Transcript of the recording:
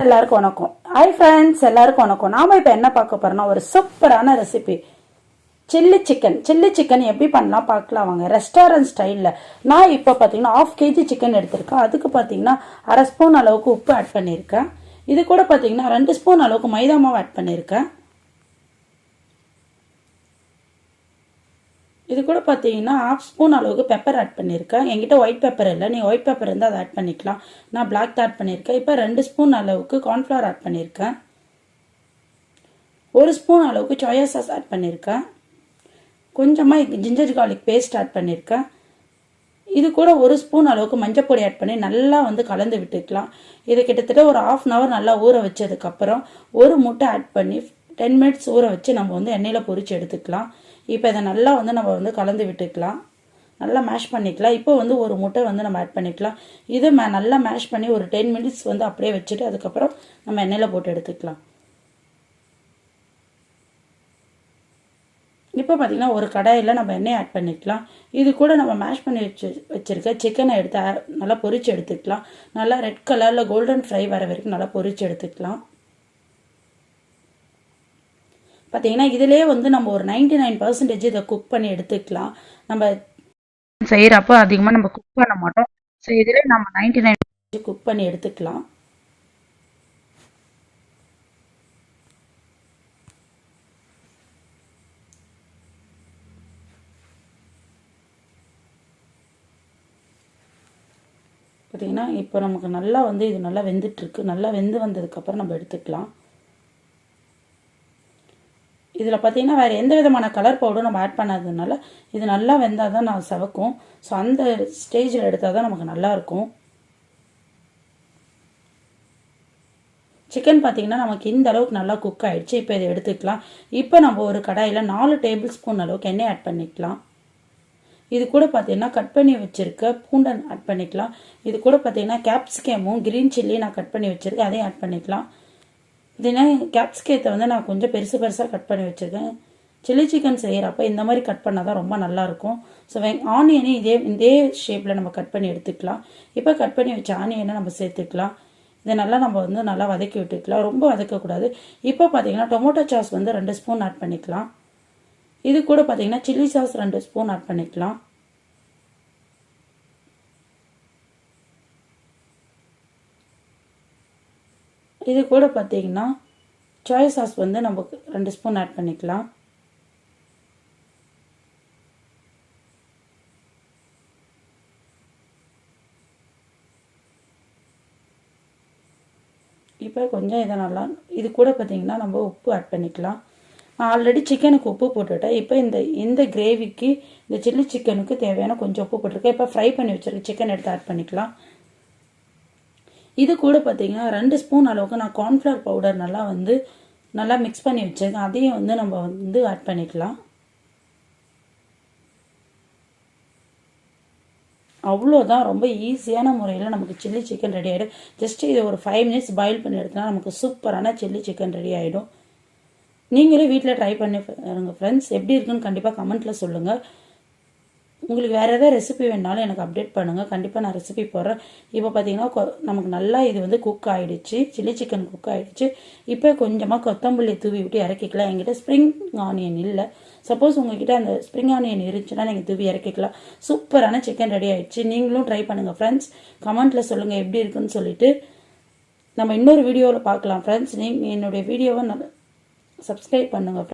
எல்லாருக்கும் வணக்கம். Hi friends, எல்லாருக்கும் வணக்கம். நாம இப்போ என்ன பார்க்க போறோம்னா ஒரு சூப்பரான recipe chilli chicken. Chilli chicken எப்படி பண்ணலாம் பார்க்கலாம் வாங்க. ரெஸ்டாரண்ட் ஸ்டைலில் நான் இப்போ பார்த்தீங்கன்னா 1/2 kg சிக்கன் எடுத்திருக்கேன். அதுக்கு பார்த்தீங்கன்னா 1/2 ஸ்பூன் அளவுக்கு உப்பு ஆட் பண்ணியிருக்கேன். இது கூட பார்த்தீங்கன்னா 2 ஸ்பூன் அளவுக்கு மைதா மாவு ஆட் பண்ணியிருக்கேன். இது கூட பார்த்தீங்கன்னா 1/2 ஸ்பூன் அளவுக்கு பெப்பர் ஆட் பண்ணியிருக்கேன். என்கிட்ட ஒயிட் பெப்பர் இல்லை, நீங்கள் ஒயிட் பெப்பர் இருந்தால் அதை ஆட் பண்ணிக்கலாம். நான் பிளாக் ஆட் பண்ணியிருக்கேன். இப்போ 2 ஸ்பூன் அளவுக்கு கார்ன்ஃப்ளவர் ஆட் பண்ணியிருக்கேன். 1 ஸ்பூன் அளவுக்கு சோயா சாஸ் ஆட் பண்ணியிருக்கேன். கொஞ்சமாக ஜிஞ்சர் கார்லிக் பேஸ்ட் ஆட் பண்ணியிருக்கேன். இது கூட 1 ஸ்பூன் அளவுக்கு மஞ்சள் பொடி ஆட் பண்ணி நல்லா கலந்து விட்டுக்கலாம். இது கிட்டத்தட்ட ஒரு 1/2 hour நல்லா ஊற வச்சதுக்கப்புறம் ஒரு முட்டை ஆட் பண்ணி 10 minutes ஊற வச்சு நம்ம எண்ணெயில் பொரிச்சு எடுத்துக்கலாம். இப்போ இதை நல்லா நம்ம கலந்து விட்டுக்கலாம். நல்லா மேஷ் பண்ணிக்கலாம். இப்போ ஒரு முட்டை நம்ம ஆட் பண்ணிக்கலாம். இது நல்லா மேஷ் பண்ணி ஒரு 10 minutes அப்படியே வச்சுட்டு அதுக்கப்புறம் நம்ம எண்ணெயில் போட்டு எடுத்துக்கலாம். இப்போ பார்த்தீங்கன்னா ஒரு கடாயில் நம்ம எண்ணெய் ஆட் பண்ணிக்கலாம். இது கூட நம்ம மேஷ் பண்ணி வச்சிருக்க சிக்கனை எடுத்து நல்லா பொரிச்சு எடுத்துக்கலாம். நல்லா ரெட் கலரில் கோல்டன் ஃப்ரை வர வரைக்கும் நல்லா பொரிச்சு எடுத்துக்கலாம். பார்த்தீங்கன்னா இதிலே நம்ம ஒரு 99% இதை குக் பண்ணி எடுத்துக்கலாம். நம்ம செய்கிறப்போ அதிகமாக நம்ம குக் பண்ண மாட்டோம். ஸோ இதிலே நம்ம 99% குக் பண்ணி எடுத்துக்கலாம். பார்த்தீங்கன்னா இப்போ நமக்கு நல்லா இது நல்லா வெந்துட்டுருக்கு. நல்லா வெந்து வந்ததுக்கப்புறம் நம்ம எடுத்துக்கலாம். இதில் பார்த்தீங்கன்னா வேறு எந்த விதமான கலர் பவுடரும் நம்ம ஆட் பண்ணாததுனால இது நல்லா வெந்தால் தான் நான் சவக்கும். ஸோ அந்த ஸ்டேஜில் எடுத்தால் தான் நமக்கு நல்லாயிருக்கும். சிக்கன் பார்த்தீங்கன்னா நமக்கு இந்த அளவுக்கு நல்லா குக் ஆகிடுச்சு. இப்போ இதை எடுத்துக்கலாம். இப்போ நம்ம ஒரு கடாயில் 4 டேபிள் ஸ்பூன் அளவுக்கு எண்ணெய் ஆட் பண்ணிக்கலாம். இது கூட பார்த்தீங்கன்னா கட் பண்ணி வச்சுருக்க பூண்டை ஆட் பண்ணிக்கலாம். இது கூட பார்த்தீங்கன்னா கேப்சிகமும் க்ரீன் சில்லி நான் கட் பண்ணி வச்சுருக்கேன், அதையும் ஆட் பண்ணிக்கலாம். இதுனா கேப்சிகத்தை நான் கொஞ்சம் பெருசாக கட் பண்ணி வச்சுருக்கேன். சில்லி சிக்கன் செய்கிறப்ப இந்த மாதிரி கட் பண்ணால் தான் ரொம்ப நல்லாயிருக்கும். ஸோ ஆனியனையும் இதே ஷேப்பில் நம்ம கட் பண்ணி எடுத்துக்கலாம். இப்போ கட் பண்ணி வச்ச ஆனியனை நம்ம சேர்த்துக்கலாம். இதை நல்லா நம்ம நல்லா வதக்கி விட்டுக்கலாம். ரொம்ப வதக்கக்கூடாது. இப்போ பார்த்தீங்கன்னா டொமேட்டோ சாஸ் 2 ஸ்பூன் ஆட் பண்ணிக்கலாம். இது கூட பார்த்தீங்கன்னா சில்லி சாஸ் 2 ஸ்பூன் ஆட் பண்ணிக்கலாம். இது கூட பார்த்தீங்கன்னா சோயா சாஸ் நம்ம 2 ஸ்பூன் ஆட் பண்ணிக்கலாம். இப்போ கொஞ்சம் இதை நல்லா இது கூட பார்த்தீங்கன்னா நம்ம உப்பு ஆட் பண்ணிக்கலாம். நான் ஆல்ரெடி சிக்கனுக்கு உப்பு போட்டுவிட்டேன். இப்போ இந்த கிரேவிக்கு இந்த சில்லி சிக்கனுக்கு தேவையான கொஞ்சம் உப்பு போட்டிருக்கேன். இப்போ ஃப்ரை பண்ணி வச்சுருக்க சிக்கன் எடுத்து ஆட் பண்ணிக்கலாம். இது கூட பார்த்தீங்கன்னா 2 ஸ்பூன் அளவுக்கு நான் கார்ன்ஃப்ளவர் பவுடர் நல்லா மிக்ஸ் பண்ணி வச்சுருக்கேன். அதையும் நம்ம ஆட் பண்ணிக்கலாம். அவ்வளோதான். ரொம்ப ஈஸியான முறையில் நமக்கு சில்லி சிக்கன் ரெடி ஆகிடும். ஜஸ்ட் இதை ஒரு 5 minutes பாயில் பண்ணி எடுத்தோன்னா நமக்கு சூப்பரான சில்லி சிக்கன் ரெடி ஆகிடும். நீங்களே வீட்டில் ட்ரை பண்ணி பாருங்க ஃப்ரெண்ட்ஸ். எப்படி இருக்குன்னு கண்டிப்பாக கமெண்ட்டில் சொல்லுங்கள். உங்களுக்கு வேறு ஏதாவது ரெசிபி வேணாலும் எனக்கு அப்டேட் பண்ணுங்கள். கண்டிப்பாக நான் ரெசிபி போடுறேன். இப்போ பார்த்தீங்கன்னா நமக்கு நல்லா இது குக் ஆகிடுச்சு. சில்லி சிக்கன் குக் ஆகிடுச்சு. இப்போ கொஞ்சமாக கொத்தமல்லி தூவி விட்டு இறக்கிக்கலாம். என்கிட்ட ஸ்ப்ரிங் ஆனியன் இல்லை. சப்போஸ் உங்ககிட்ட அந்த ஸ்ப்ரிங் ஆனியன் இருந்துச்சுன்னா நீங்கள் தூவி இறக்கிக்கலாம். சூப்பரான சிக்கன் ரெடி ஆகிடுச்சு. நீங்களும் ட்ரை பண்ணுங்கள் ஃப்ரெண்ட்ஸ். கமெண்ட்டில் சொல்லுங்கள் எப்படி இருக்குன்னு சொல்லிட்டு. நம்ம இன்னொரு வீடியோவில் பார்க்கலாம் ஃப்ரெண்ட்ஸ். நீங்கள் என்னுடைய வீடியோவை சப்ஸ்கிரைப் பண்ணுங்கள்.